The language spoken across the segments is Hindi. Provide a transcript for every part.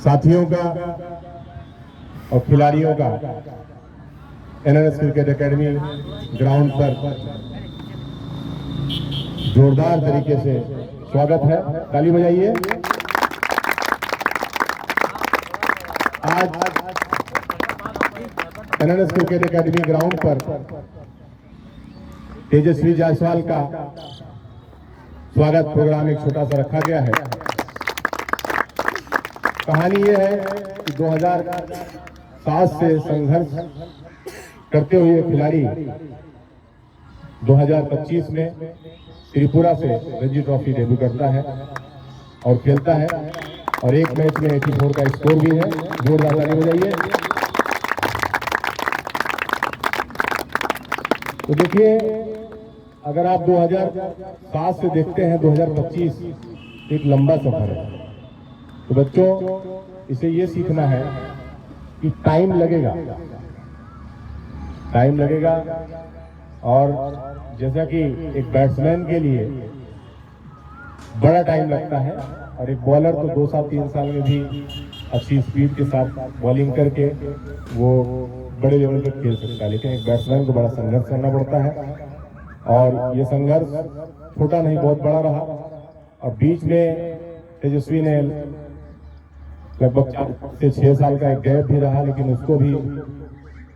साथियों का और खिलाड़ियों का एनएनएस क्रिकेट एकेडमी ग्राउंड पर जोरदार तरीके से स्वागत है। ताली बजाइए। आज एनएनएस क्रिकेट एकेडमी ग्राउंड पर तेजस्वी जायसवाल का स्वागत प्रोग्राम एक छोटा सा रखा गया है। कहानी यह है कि 2007 से संघर्ष करते हुए खिलाड़ी 2025 में त्रिपुरा से रणजी ट्रॉफी डेब्यू करता है और खेलता है और एक मैच में 84 का स्कोर भी है। जोरदार ताली बजाइए। तो देखिए, अगर आप 2007 से देखते हैं 2025 एक लंबा सफर है। तो बच्चों, इसे ये सीखना है कि टाइम लगेगा और जैसा कि एक बैट्समैन के लिए बड़ा टाइम लगता है और एक बॉलर तो 2 साल 3 साल में भी अच्छी स्पीड के साथ बॉलिंग करके वो बड़े लेवल पर खेल सकता है, लेकिन एक बैट्समैन को बड़ा संघर्ष करना पड़ता है और ये संघर्ष छोटा नहीं, बहुत बड़ा रहा। और बीच में तेजस्वी ने लगभग 4 से 6 साल का एक गैप भी रहा, लेकिन उसको भी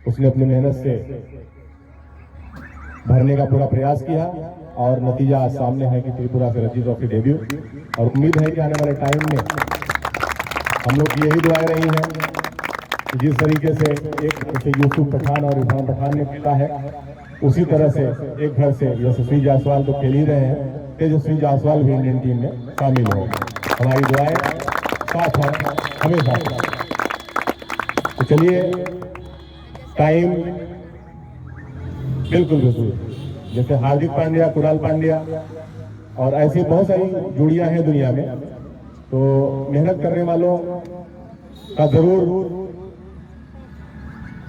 उसने अपनी मेहनत से भरने का पूरा प्रयास किया और नतीजा आज सामने है कि त्रिपुरा से रणजी ट्रॉफी डेब्यू। और उम्मीद है कि आने वाले टाइम में हम लोग की यही दुआएं रही हैं कि जिस तरीके से एक जैसे यूसुफ पठान और इरफान पठान ने खेला है, उसी तरह से एक घर से यशस्वी जायसवाल तो खेल ही रहे हैं, तेजस्वी जायसवाल भी इंडियन टीम में शामिल हो। हमारी दुआएं साथ हैं हमेशा। तो चलिए, टाइम बिल्कुल जैसे हार्दिक पांड्या, कुणाल पांड्या और ऐसी बहुत सारी जोड़ियां हैं दुनिया में, तो मेहनत करने वालों का जरूर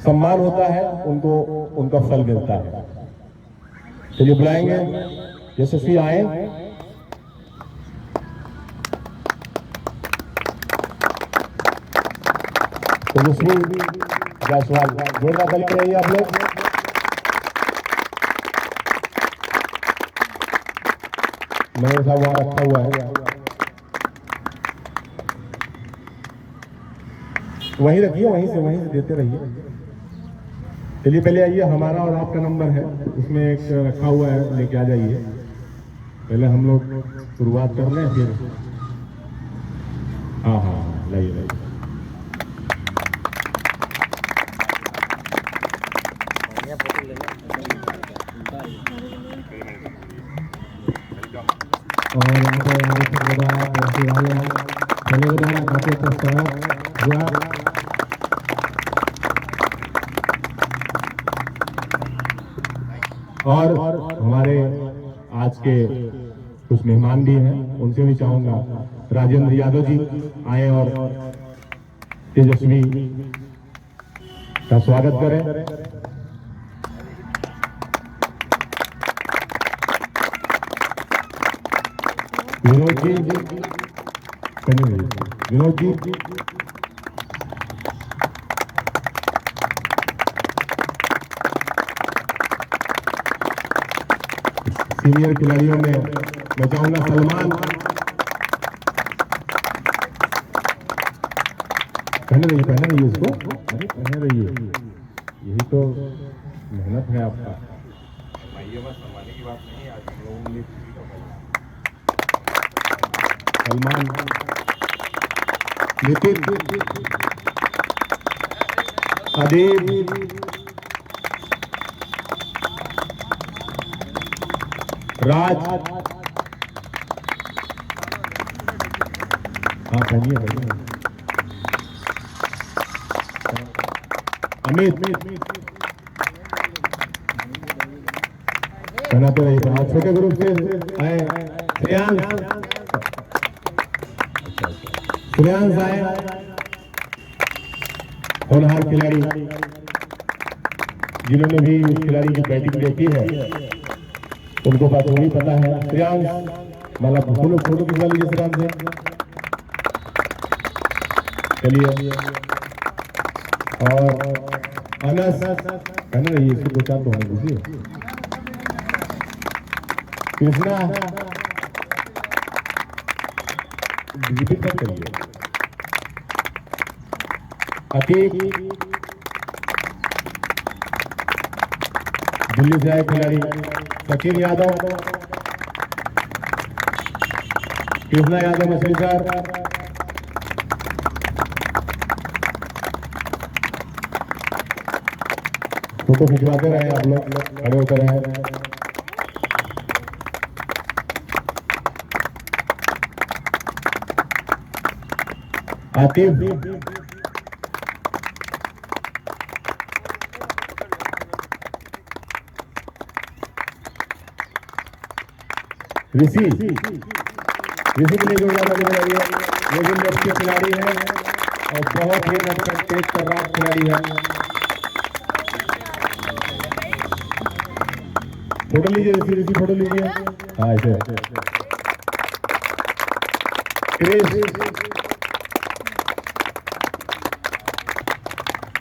सम्मान होता है, उनको उनका फल मिलता है। चलिए बुलाएंगे यशस्वी आए। तेजस्वी जायसवाल, जोरदार ताली बजाइए आप लोग। मेरे साथ वहां रखा हुआ है, वहीं रखिए, वहीं से देते रहिए। चलिए पहले आइए, हमारा और आपका नंबर है उसमें एक रखा हुआ है, लेके आ जाइए। पहले हम लोग शुरुआत कर लें, फिर हाँ लाइए। और यहाँ पे काफी अच्छा हुआ। और हमारे आज के कुछ मेहमान भी हैं, उनसे भी चाहूंगा राजेंद्र यादव जी आए और तेजस्वी का स्वागत करें। विनोद जी, सीनियर खिलाड़ियों में मैं चाहूंगा सलमान, पहने रहिए उसको, पहने रहिए, यही तो मेहनत है आपका। सम्मानी की बात नहीं, आज हम लोगों ने सलमान, नितिन, अदीब, राज, हाँ पहनिए, अमित, पहनाते रहिए। छोटे ग्रुप से आए श्रेयांश आए, होनहार खिलाड़ी जिन्होंने भी उस खिलाड़ी की बैटिंग देखी है उनको बात वही पता है। श्रेयांश, मतलब फोटो खिंचवा लीजिए श्रेयांश से। चलिए और अनस कहना रही इसको दो चार तो होने दीजिए। कृष्णा रिपीट मत करिए। अतीक दिल्ली से आए खिलाड़ी सचिन यादव, कृष्णा यादव मछलीशहर, फोटो खिंचवाते रहे आप लोग, खड़े होते रहे। आतिफ ऋषि के लिए जोड़ा बताइए। ये भी लेफ्ट के खिलाड़ी है और बहुत ही तेज तर्रार खिलाड़ी है। फोटो लीजिए ऋषि, फोटो लीजिए। हाँ ऐसे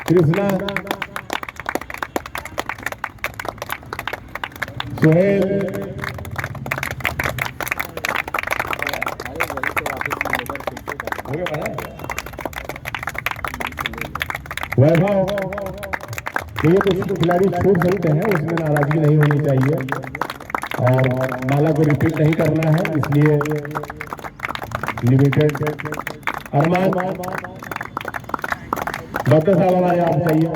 कृष्णा, सुहेल, वैभव। तो ये कुछ खिलाड़ी छूट सकते हैं, उसमें नाराजगी नहीं होनी चाहिए और माला को रिपीट नहीं करना है, इसलिए लिमिटेड। अरमान डॉक्टर साहब हमारे आप चाहिए।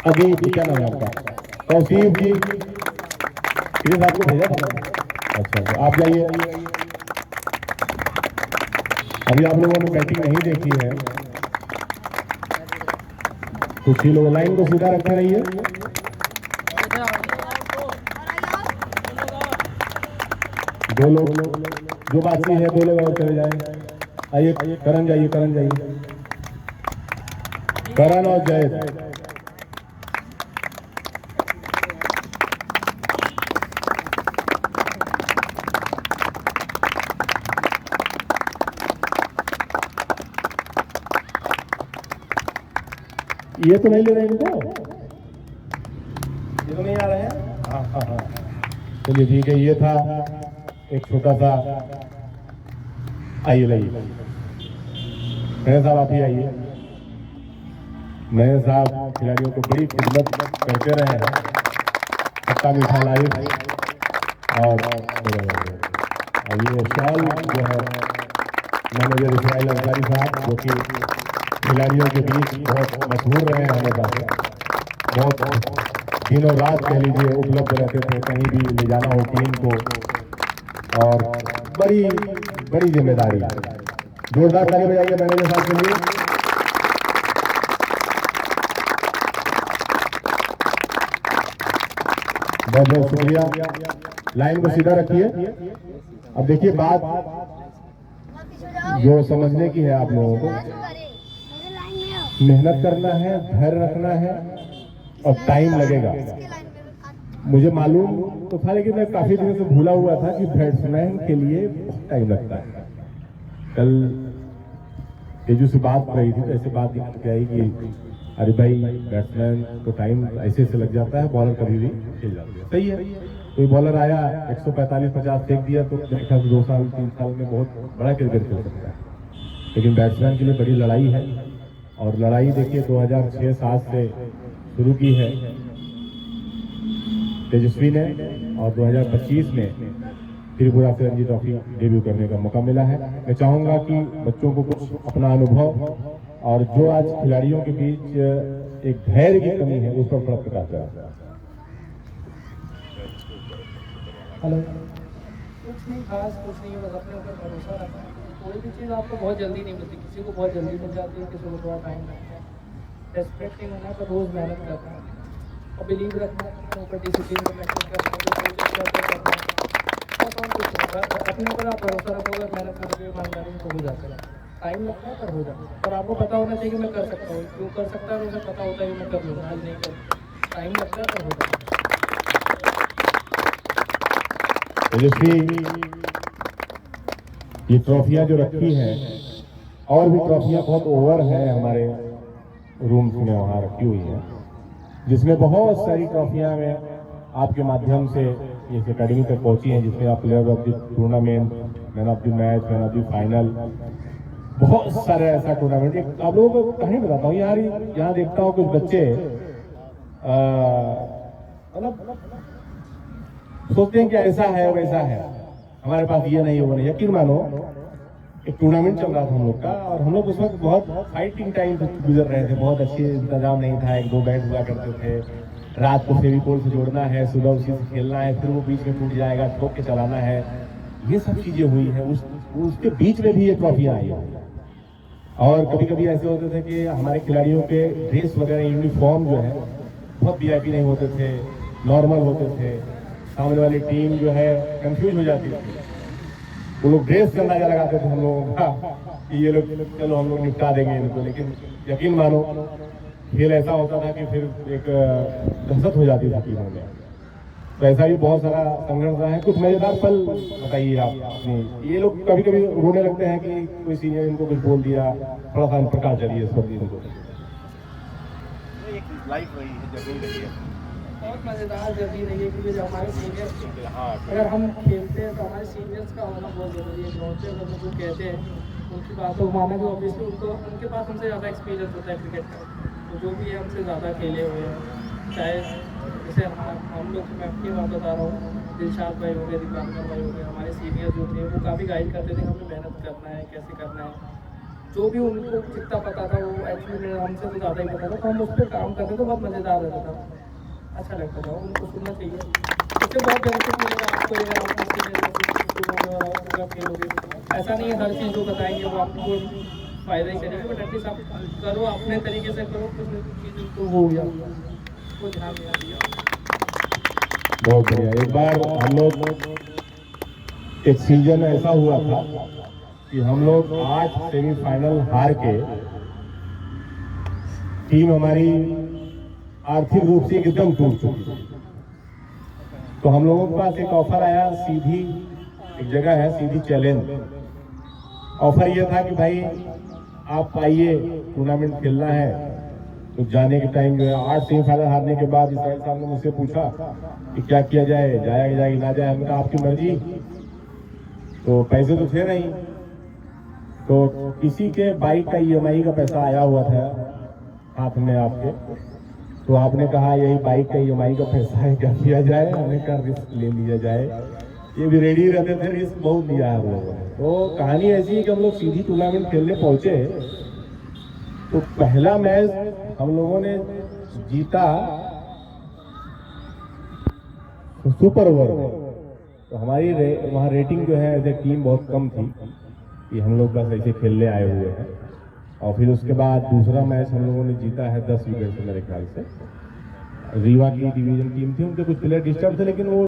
अभी क्या नाम है आपका? तौसीफ जी, किस आपको भेजा था? अच्छा आप जाइए। अभी आप लोगों ने बैटिंग नहीं देखी है, कुछ ही लोग लाइन को सीधा रखे रहिए। दो लोग जो बाकी है, दो लोग और चले जाए। आइए करण जाइए, करण जाइए, करण और जय। ये तो नहीं ले रहे इनको, ये तो नहीं आ रहे हैं। हाँ हाँ हाँ चलिए ठीक है। ये था एक छोटा सा। आइए लाइए नए साहब, आप ही आइए। नए साहब खिलाड़ियों को बड़ी खिदमत करते रहे हैं, खट्टा मीठा लाइव। और ये शॉल जो है मैनेजर इसराइल अंसारी साहब, जो कि खिलाड़ियों के बीच बहुत मशहूर रहे हैं हमेशा से, बहुत दिनों रात कह लीजिए उपलब्ध रहते थे, कहीं भी ले जाना हो टीम को। और बड़ी जिम्मेदारी। जोरदार ताली बजाइए मैनेजर साहब के लिए। बहुत बहुत शुक्रिया। लाइन को सीधा रखिए। अब देखिए बात जो समझने की है, आप लोगों को मेहनत करना है, धैर्य रखना है और टाइम लगेगा। मुझे मालूम तो था, लेकिन मैं काफी दिनों से भूला हुआ था कि बैट्समैन के लिए बहुत टाइम लगता है। कल तेजू से बात कर रही थी तो ऐसे बात निकल आई कि अरे भाई बैट्समैन को टाइम ऐसे से लग जाता है, बॉलर कभी भी खेल जाता है। सही है, कोई बॉलर आया 145-50 फेंक दिया तो मेरे ख्याल से 2 साल 3 साल में बहुत बड़ा क्रिकेट खेल सकता है। लेकिन बैट्समैन के लिए बड़ी लड़ाई है, और लड़ाई देखिए 2006-07 से शुरू की है तेजस्वी ने, और 2025 में त्रिपुरा से रणजी ट्रॉफी डेब्यू करने का मौका मिला है। मैं चाहूंगा कि बच्चों को कुछ अपना अनुभव और जो आज खिलाड़ियों के बीच एक धैर्य की कमी है उस पर थोड़ा प्रकाश डालें। हेलो, कुछ नहीं खास, कुछ नहीं, बस अपने ऊपर भरोसा रखना। कोई भी चीज़ आपको बहुत जल्दी नहीं मिलती, किसी को बहुत जल्दी मिल जाती है, किसी को थोड़ा टाइम लगता है। डेस्परेट नहीं होना, तो रोज़ मेहनत करना और बिलीव रखना अपने ऊपर, डिसिप्लिन को मेंटेन करना, अपने ऊपर आप भरोसा रखोगे, मेहनत करोगे, ईमानदारी से, तो हो जाता है। टाइम लगता है पर हो जाता है। पर आपको पता होना चाहिए कि मैं कर सकता हूँ, क्यों कर सकता है, मुझे पता होता है कि मैं कर लूँगा, आज नहीं कर। टाइम लगता है पर हो जाता है। तेजस्वी ये ट्रॉफियां जो रखी हैं, और भी ट्रॉफियां बहुत ओवर है हमारे रूम्स में वहाँ रखी हुई हैं, जिसमें बहुत सारी ट्रॉफियां में आपके माध्यम से इस अकेडमी तक पहुंची हैं, जिसमें आप player of the tournament, man of the match, man of the final, बहुत सारे ऐसा टूर्नामेंट। आप लोगों को कहीं बताता हूँ यार, यहाँ देखता हूँ कुछ बच्चे मतलब सोचते हैं कि ऐसा है वैसा है, हमारे पास ये नहीं वो नहीं। यकीन मानो एक टूर्नामेंट चल रहा था हम लोग का, और हम लोग उस वक्त बहुत फाइटिंग टाइम गुजर रहे थे, बहुत अच्छे इंतजाम नहीं था, एक दो बैट हुआ करते थे, रात को फेविकोल से जोड़ना है, सुबह उसी से खेलना है, फिर वो बीच में टूट जाएगा, ठोक के चलाना है, ये सब चीजें हुई है। उसके बीच में भी ये ट्रॉफियां आई है। और कभी कभी ऐसे होते थे कि हमारे खिलाड़ियों के ड्रेस वगैरह, यूनिफॉर्म जो है बहुत वीआईपी नहीं होते थे, नॉर्मल होते थे, सामने वाली टीम जो है कंफ्यूज हो जाती थी। वो लोग ड्रेस का अंदाजा लगाते थे हम लोगों का कि ये लोग चलो हम लोग निपटा देंगे इनको, लेकिन यकीन मानो खेल ऐसा होता था कि फिर एक दहशत हो जाती थी टीमों में। तो ऐसा भी बहुत सारा संघर्ष रहा है। कुछ मजेदार पल बताइए आप अपनी। ये लोग कभी कभी रोने लगते हैं कि कोई सीनियर इनको कुछ बोल दिया, थोड़ा सा प्रकाश चलिए इस पर इनको। लाइफ रही है, जर्नी रही है, बहुत मज़ेदार जर्नी रही है, क्योंकि जब हमारे सीनियर्स, अगर हम खेलते हैं तो हमारे सीनियर्स का होना बहुत ज़रूरी है। ग्राउंड पे अगर जो कहते हैं उनकी बात को माना, तो ऑब्वियसली उनके पास हमसे ज़्यादा एक्सपीरियंस होता है क्रिकेट का, तो जो भी है हमसे ज़्यादा खेले हुए हैं। चाहे जैसे हम लोग, मैं अपनी बात बता रहा हूँ, दिलशाद भाई हो गए, दीपांकर भाई हो गए, हमारे सीनियर जो थे वो काफ़ी गाइड करते थे, हमें मेहनत करना है, कैसे करना है। जो भी उनको जितना पता था वो एक्चुअली हमसे तो ज़्यादा ही पता था, तो हम उस पर काम करते तो बहुत मज़ेदार रहता था, अच्छा लगता था, उनको सुनना चाहिए। इससे बहुत बेनिफिट मिलेगा आपको, पूरा खेलोगे। ऐसा नहीं है हर चीज़ जो बताएंगे वो आपको फ़ायदा ही करेगी, बट एटलीस्ट आप करो, अपने तरीके से करो, कुछ चीज़ तो हो गया, वो ध्यान देना दिया। बहुत बढ़िया। एक बार हम लोग एक सीजन ऐसा हुआ था कि हम लोग 8 सेमीफाइनल हार के, टीम हमारी आर्थिक रूप से एकदम टूट चुकी थी। तो हम लोगों के पास एक ऑफर आया, सीधी एक जगह है सीधी चैलेंज। ऑफर ये था कि भाई आप आइए, टूर्नामेंट खेलना है। तो जाने के टाइम जो है 8 सेमीफाइनल हारने के बाद इसराइल साहब ने मुझसे पूछा कि क्या किया जाए, जाया जाए ना जाए। हमने कहा आपकी मर्जी। तो पैसे तो थे नहीं, तो किसी के बाइक का EMI का पैसा आया हुआ था हाथ में आपके, तो आपने कहा यही बाइक का EMI का पैसा है, क्या किया जाए। हमने कहा रिस्क ले लिया जाए। ये भी रेडी रहते थे, रिस्क बहुत लिया है हम लोगों ने। तो कहानी ऐसी है कि हम लोग सीधी टूर्नामेंट खेलने पहुंचे, तो पहला मैच हम लोगों ने जीता सुपर ओवर में। तो हमारी वहाँ रेटिंग जो है एज ए टीम बहुत कम थी कि हम लोग बस ऐसे खेलने आए हुए हैं। और फिर उसके बाद दूसरा मैच हम लोगों ने जीता है 10 विकेट से मेरे ख्याल से। रीवा की डिवीजन टीम थी, उनके कुछ प्लेयर डिस्टर्ब थे, लेकिन वो